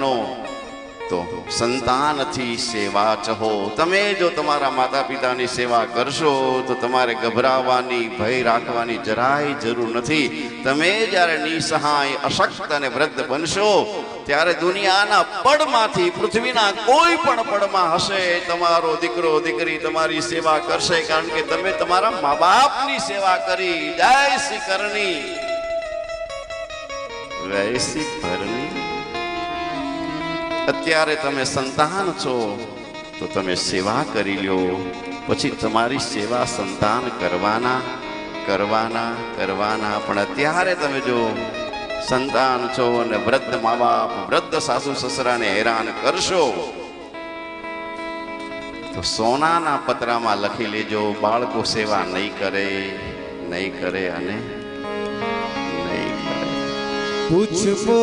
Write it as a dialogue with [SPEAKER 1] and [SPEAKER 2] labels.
[SPEAKER 1] બનો તો સંતાનથી સેવા ચહો. તમે જો તમારા માતા પિતાની સેવા કરશો તો તમારે ગભરાવાની, ભય રાખવાની જરાય જરૂર નથી. તમે જ્યારે નિસહાય, અશક્ત અને વૃદ્ધ બનશો ત્યારે દુનિયાના પડમાંથી, પૃથ્વીના કોઈ પણ પડમાં હશે, તમારો દીકરો દીકરી તમારી સેવા કરશે, કારણ કે તમે તમારા મા બાપની સેવા કરી. જય શ્રી કરણી વૈસી ભરની. અત્યારે તમે સંતાન છો તો તમે સેવા કરી લ્યો, પછી તમારી સેવા સંતાન કરવાના કરવાના કરવાના. પણ અત્યારે તમે જો સંતાન છો અને વૃદ્ધ મા બાપ, વૃદ્ધ સાસુ સસરાને હેરાન કરશો તો સોનાના પતરામાં લખી લેજો, બાળકો સેવા નહીં કરે, નહીં કરે અને નહીં કરે.
[SPEAKER 2] પૂછવો